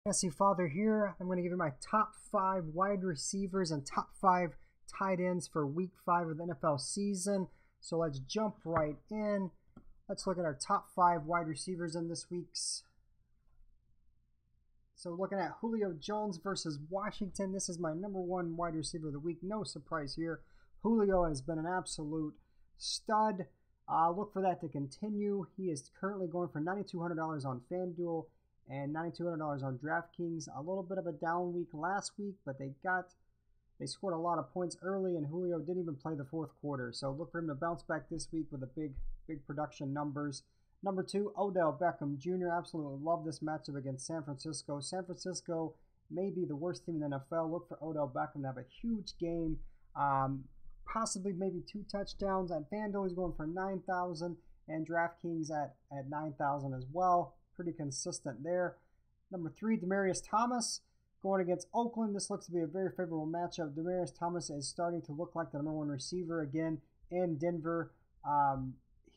Fantasy Father here. I'm going to give you my top 5 wide receivers and top 5 tight ends for week 5 of the NFL season. So let's jump right in. Let's look at our top 5 wide receivers in this week's. So looking at Julio Jones versus Washington. This is my number 1 wide receiver of the week. No surprise here. Julio has been an absolute stud. Look for that to continue. He is currently going for $9,200 on FanDuel and $9,200 on DraftKings. A little bit of a down week last week, but they scored a lot of points early, and Julio didn't even play the fourth quarter. So look for him to bounce back this week with the big production numbers. Number 2, Odell Beckham Jr. Absolutely love this matchup against San Francisco. San Francisco may be the worst team in the NFL. Look for Odell Beckham to have a huge game, possibly maybe 2 touchdowns. At FanDuel, he's going for 9,000, and DraftKings at 9,000 as well. Pretty consistent there. Number 3, Demaryius Thomas going against Oakland. This looks to be a very favorable matchup. Demaryius Thomas is starting to look like the number 1 receiver again in Denver.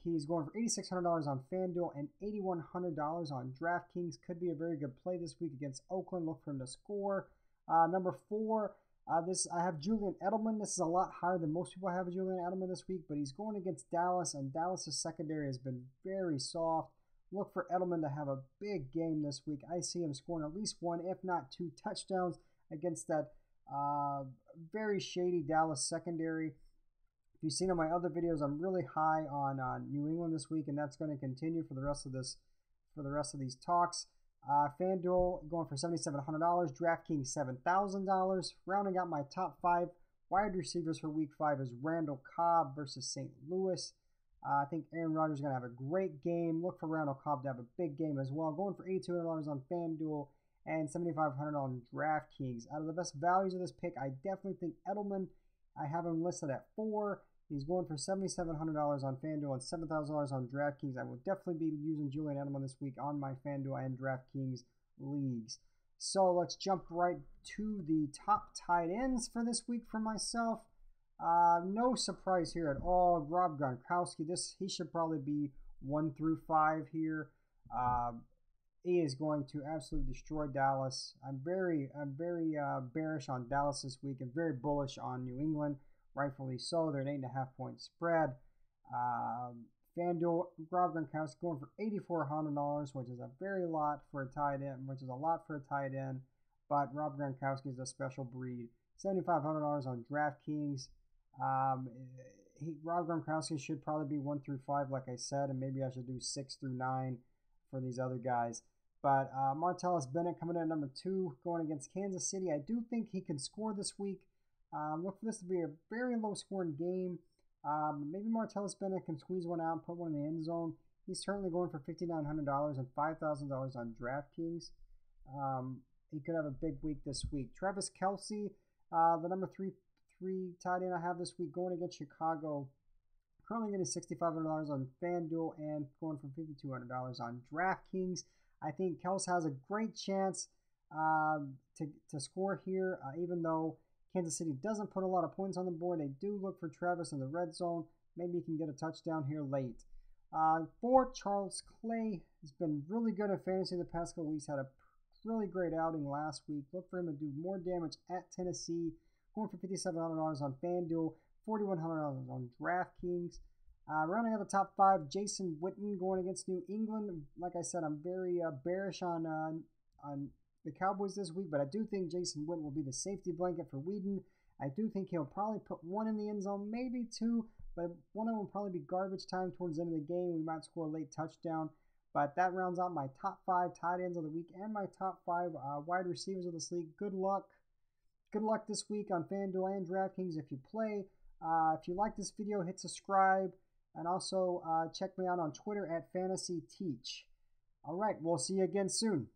He's going for $8,600 on FanDuel and $8,100 on DraftKings. Could be a very good play this week against Oakland. Look for him to score. Number 4, I have Julian Edelman. This is a lot higher than most people have Julian Edelman this week, but he's going against Dallas, and Dallas' secondary has been very soft. Look for Edelman to have a big game this week. I see him scoring at least 1, if not 2 touchdowns against that very shady Dallas secondary. If you've seen on my other videos, I'm really high on New England this week, and that's going to continue for the rest of these talks. FanDuel going for $7,700, DraftKings $7,000. Rounding out my top 5 wide receivers for week 5 is Randall Cobb versus St. Louis. I think Aaron Rodgers is going to have a great game. Look for Randall Cobb to have a big game as well. Going for $8,200 on FanDuel and $7,500 on DraftKings. Out of the best values of this pick, I definitely think Edelman. I have him listed at 4. He's going for $7,700 on FanDuel and $7,000 on DraftKings. I will definitely be using Julian Edelman this week on my FanDuel and DraftKings leagues. So let's jump right to the top tight ends for this week for myself. No surprise here at all. Rob Gronkowski, he should probably be 1 through 5 here. He is going to absolutely destroy Dallas. I'm very bearish on Dallas this week and very bullish on New England, rightfully so. They're an 8.5 point spread. FanDuel, Rob Gronkowski going for $8,400, which is a lot for a tight end. But Rob Gronkowski is a special breed. $7,500 on DraftKings. Rob Gronkowski should probably be 1 through 5, like I said, and maybe I should do 6 through 9 for these other guys. But Martellus Bennett coming in at number 2, going against Kansas City. I do think he can score this week. Look for this to be a very low-scoring game. Maybe Martellus Bennett can squeeze one out and put one in the end zone. He's certainly going for $5,900 and $5,000 on DraftKings. He could have a big week this week. Travis Kelce, the number 3 tight end I have this week, going against Chicago. Currently getting $6,500 on FanDuel and going for $5,200 on DraftKings. I think Kelce has a great chance to score here, even though Kansas City doesn't put a lot of points on the board. They do look for Travis in the red zone. Maybe he can get a touchdown here late. For Charles Clay, has been really good at fantasy the past couple weeks. Had a really great outing last week. Look for him to do more damage at Tennessee. Going for $5,700 on FanDuel, $4,100 on DraftKings. Rounding out the top 5, Jason Witten going against New England. Like I said, I'm very bearish on the Cowboys this week, but I do think Jason Witten will be the safety blanket for Whedon. I do think he'll probably put 1 in the end zone, maybe 2, but one of them will probably be garbage time towards the end of the game. We might score a late touchdown. But that rounds out my top 5 tight ends of the week and my top 5 wide receivers of this league. Good luck. Good luck this week on FanDuel and DraftKings if you play. If you like this video, hit subscribe. And also check me out on Twitter at FantasyTeach. All right, we'll see you again soon.